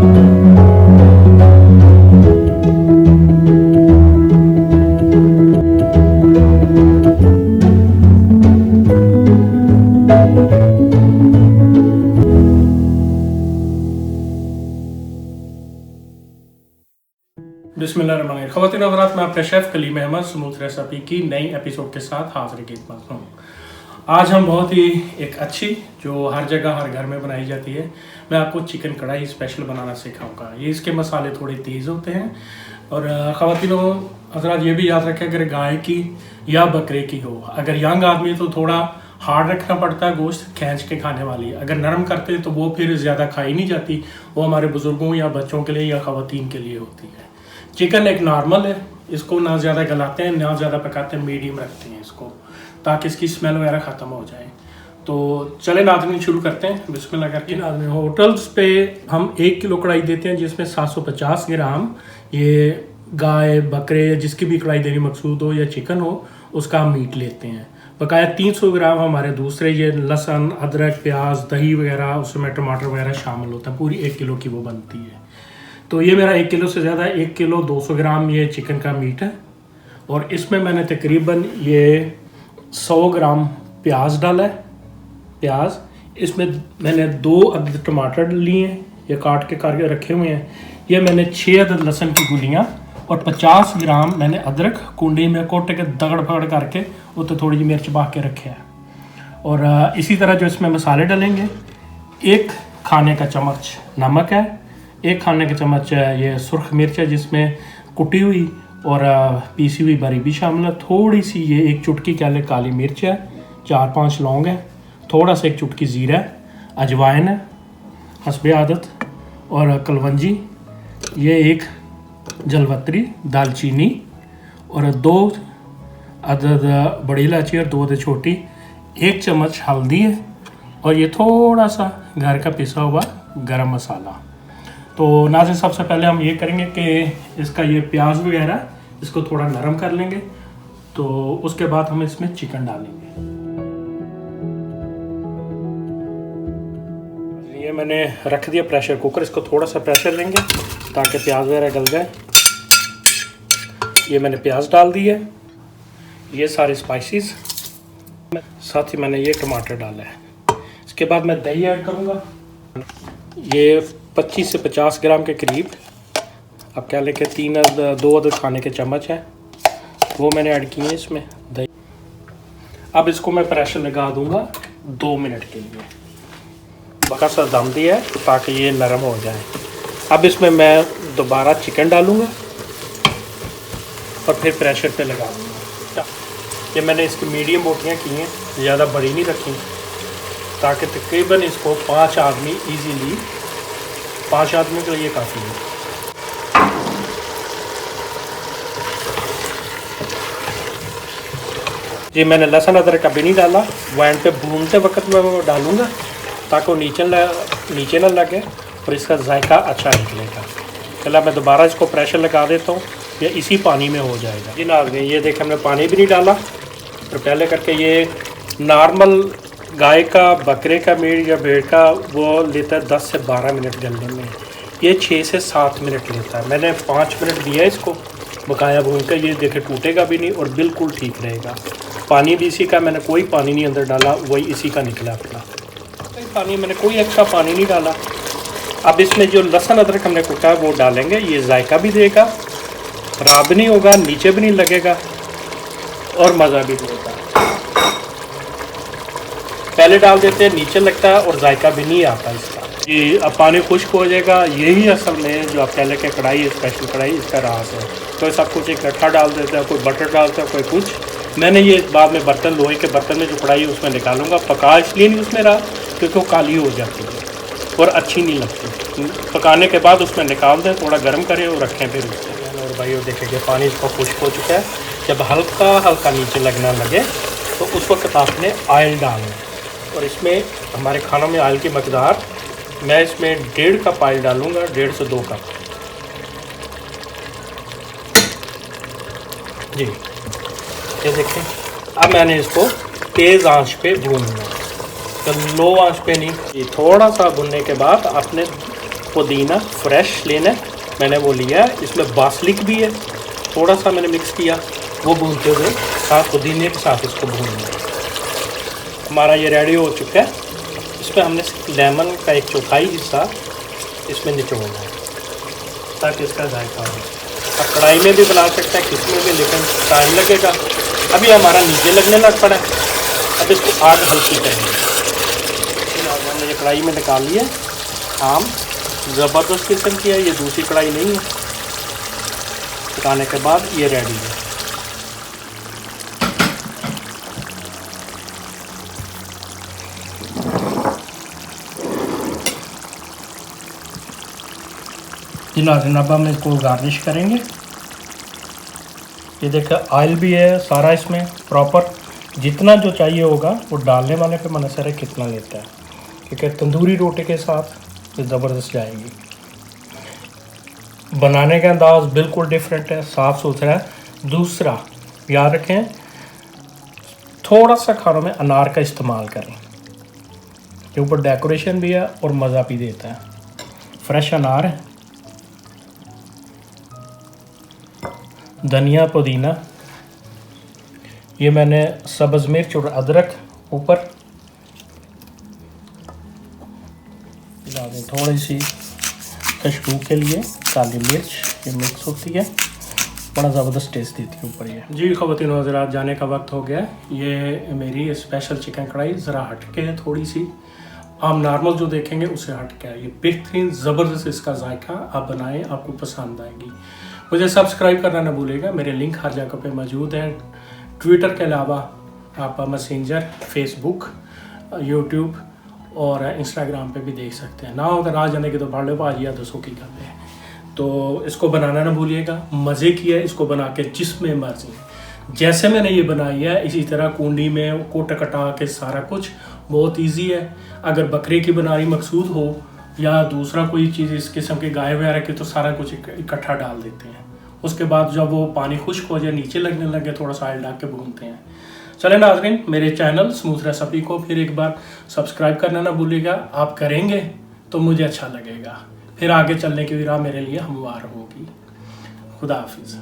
बिस्मिल्लाहिर्रहमानिर्रहीम। ख़वातीन और हज़रात, मैं अपने chef Kaleem Ahmed smooth recipe की नई एपिसोड के साथ हाज़िर खिदमत हूँ। आज हम बहुत ही एक अच्छी जो हर जगह हर घर में बनाई जाती है, मैं आपको चिकन कढ़ाई स्पेशल बनाना सिखाऊंगा। ये इसके मसाले थोड़े तेज़ होते हैं और ख़वातीन और हज़रात ये भी याद रखें, अगर गाय की या बकरे की हो, अगर यंग आदमी तो थोड़ा हार्ड रखना पड़ता है, गोश्त खींच के खाने वाली। अगर नरम करते हैं तो वो फिर ज़्यादा खाई नहीं जाती, वो हमारे बुज़ुर्गों या बच्चों के लिए या ख़वातीन के लिए होती है। चिकन एक नॉर्मल है, इसको ना ज़्यादा गलाते हैं ना ज़्यादा पकाते हैं, मीडियम रखते हैं इसको, ताकि इसकी स्मेल वगैरह ख़त्म हो जाए। तो चले नाज़रीन शुरू करते हैं बिस्मिल्लाह करके। नाज़रीन, होटल्स पे हम 1 किलो कढ़ाई देते हैं जिसमें 750 ग्राम ये गाय बकरे जिसकी भी कढ़ाई देनी मकसूद हो या चिकन हो उसका हम मीट लेते हैं। बकाया 300 ग्राम हमारे दूसरे ये लहसुन अदरक प्याज दही वगैरह उसमें टमाटर वगैरह शामिल होता है, पूरी 1 किलो की वो बनती है। तो ये मेरा 1 किलो से ज़्यादा 1 किलो 200 ग्राम ये चिकन का मीट है और इसमें मैंने तकरीबन ये 100 ग्राम प्याज डाला है। प्याज इसमें मैंने 2 अदद टमाटर लिए हैं, ये काट के करके रखे हुए हैं। ये मैंने 6 अदद लहसुन की गुलियाँ और 50 ग्राम मैंने अदरक कुंडी में कोटे के दगड़ फगड़ करके उस थोड़ी जी मिर्च पा के रखे है। और इसी तरह जो इसमें मसाले डालेंगे, 1 खाने का चम्मच नमक है, 1 खाने का चम्मच ये सुर्ख मिर्च है जिसमें कुटी हुई और पीसी हुई बरी भी शामिल है, थोड़ी सी ये 1 चुटकी कह ले काली मिर्च है, 4-5 लौंग है, थोड़ा सा 1 चुटकी ज़ीरा है, अजवाइन है हस्बे आदत और कलवंजी, ये 1 जलवत्री दालचीनी और 2 अदद बड़ी इलायची और 2 अदद छोटी, 1 चम्मच हल्दी है और ये थोड़ा सा घर का पिसा हुआ गरम मसाला। तो नाज़रीन सबसे पहले हम ये करेंगे कि इसका ये प्याज वगैरह इसको थोड़ा नरम कर लेंगे, तो उसके बाद हम इसमें चिकन डालेंगे। ये मैंने रख दिया प्रेशर कुकर, इसको थोड़ा सा प्रेशर देंगे ताकि प्याज वगैरह गल जाए। ये मैंने प्याज डाल दी है, ये सारे स्पाइसेस, साथ ही मैंने ये टमाटर डाला है। इसके बाद मैं दही ऐड करूँगा, ये 25 से 50 ग्राम के करीब, अब क्या लेके 2 अदद खाने के चम्मच है वो मैंने ऐड किए हैं इसमें दही। अब इसको मैं प्रेशर लगा दूंगा 2 मिनट के लिए, बका सा दम दिया है तो ताकि ये नरम हो जाए। अब इसमें मैं दोबारा चिकन डालूंगा और फिर प्रेशर पे लगा दूंगा। ये मैंने इसकी मीडियम बोटियाँ की हैं, ज़्यादा बड़ी नहीं रखी, ताकि तकरीबन इसको 5 आदमी ईजीली 5 आदमी के लिए काफ़ी है। जी मैंने लहसुन अदरक अभी नहीं डाला, वो एंड पे भूनते वक्त मैं वो डालूंगा ताकि वो नीचे ना लगे और इसका जायका अच्छा निकलेगा। चला मैं दोबारा इसको प्रेशर लगा देता हूँ, ये इसी पानी में हो जाएगा। जी नाज़रीन, ये देखें हमने पानी भी नहीं डाला और पहले करके ये नॉर्मल गाय का बकरे का मीट या भेड़ का वो लेता है 10 से 12 मिनट गलने में, ये 6 से 7 मिनट लेता है। मैंने 5 मिनट दिया इसको बकाया भून कर, ये देखे टूटेगा भी नहीं और बिल्कुल ठीक रहेगा। पानी भी इसी का, मैंने कोई पानी नहीं अंदर डाला, वही इसी का निकला अपना पानी, मैंने कोई एक्स्ट्रा पानी नहीं डाला। अब इसमें जो लहसुन अदरक हमने कुटा है वो डालेंगे, ये जायका भी देगा, खराब नहीं होगा, नीचे भी नहीं लगेगा और मज़ा भी देगा। पहले डाल देते हैं नीचे लगता है और जायका भी नहीं आता इसका। ये अब पानी खुश्क हो जाएगा, यही असल में जो आप पहले के कढ़ाई स्पेशल कढ़ाई इसका राज है। तो सब कुछ इकट्ठा डाल देता है, कोई बटर डालता है कोई कुछ। मैंने ये बाद में बर्तन लोहे के बर्तन में जो कढ़ाई है उसमें निकालूंगा, पका इसलिए नहीं उसमें रहा क्योंकि वो काली हो जाती है और अच्छी नहीं लगती। पकाने के बाद उसमें निकाल दें, थोड़ा गर्म करें और रखें फिर उससे। और भाई देखेंगे पानी इसका खुश्क हो चुका है, जब हल्का हल्का नीचे लगना लगे तो उस वक्त आपने ऑयल डालना है। और इसमें हमारे खानों में ऑयल की मकदार, मैं इसमें 1.5 कप ऑयल डालूँगा, 1.5 से 2 कप जी। ये देखें, अब मैंने इसको तेज़ आंच पे भूनना है, तो लो आंच पे नहीं। ये थोड़ा सा भुनने के बाद आपने पुदीना फ्रेश लेना है, मैंने वो लिया है। इसमें बासलिक भी है, थोड़ा सा मैंने मिक्स किया, वो भूनते हुए साथ पुदीने के साथ इसको भूनना है। हमारा ये रेडी हो चुका है। इसमें हमने लेमन का 1/4 हिस्सा इसमें निचोड़ना है ताकि इसका जायका हो। अब कढ़ाई में भी बना सकते हैं, किसमें भी, लेकिन टाइम लगेगा। अभी हमारा नीचे लगने लग पड़ा है। अब इसको आग हल्की करेंगे। हमने ये कढ़ाई में निकाल लिया। आम ज़बरदस्त किस्म की है, ये दूसरी कढ़ाई नहीं है। पकाने के बाद ये रेडी है। जी नाज़रीन, अब हम इसको गार्निश करेंगे। ये देखिए ऑयल भी है सारा इसमें प्रॉपर, जितना जो चाहिए होगा वो डालने वाले पे मनसर है कितना लेता है, क्योंकि तंदूरी रोटी के साथ ये ज़बरदस्त जाएगी। बनाने का अंदाज़ बिल्कुल डिफरेंट है, साफ़ सुथरा है। दूसरा याद रखें, थोड़ा सा खानों में अनार का इस्तेमाल करें, के ऊपर डेकोरेशन भी है और मज़ा भी देता है। फ्रेश अनार है, धनिया पुदीना, ये मैंने सब्ज़ मिर्च और अदरक ऊपर डाल दें। थोड़ी सी खुशबू के लिए काली मिर्च ये मिक्स होती है, बड़ा ज़बरदस्त टेस्ट देती है ऊपर ये। जी ख़वातीन व हज़रात, जाने का वक्त हो गया। ये मेरी स्पेशल चिकन कढ़ाई ज़रा हट के है थोड़ी सी, आप नॉर्मल जो देखेंगे उससे हट के है। ये बेहतरीन ज़बरदस्त इसका जायका, आप बनाएं आपको पसंद आएगी। मुझे सब्सक्राइब करना ना भूलिएगा, मेरे लिंक हर जगह पे मौजूद है। ट्विटर के अलावा आप मैसेंजर, फेसबुक, यूट्यूब और इंस्टाग्राम पे भी देख सकते हैं। ना अगर आ जाने के तो भाड़े पाजी या 200 की करते हैं। तो इसको बनाना ना भूलिएगा, मज़े की है इसको बना के जिसमें मर्जी। जैसे मैंने ये बनाई है इसी तरह कुंडी में कोट कटा के सारा कुछ बहुत इजी है। अगर बकरे की बनानी मकसूद हो या दूसरा कोई चीज़ इस किस्म के गाय वगैरह की, तो सारा कुछ इकट्ठा डाल देते हैं। उसके बाद जब वो पानी खुश्क हो जाए, नीचे लगने लगे, थोड़ा सा ऑयल डाल के भूनते हैं। चले नाज़रीन, मेरे चैनल स्मूथ रेसिपी को फिर एक बार सब्सक्राइब करना ना भूलिएगा। आप करेंगे तो मुझे अच्छा लगेगा, फिर आगे चलने की राह मेरे लिए हमवार होगी। खुदा हाफिज़।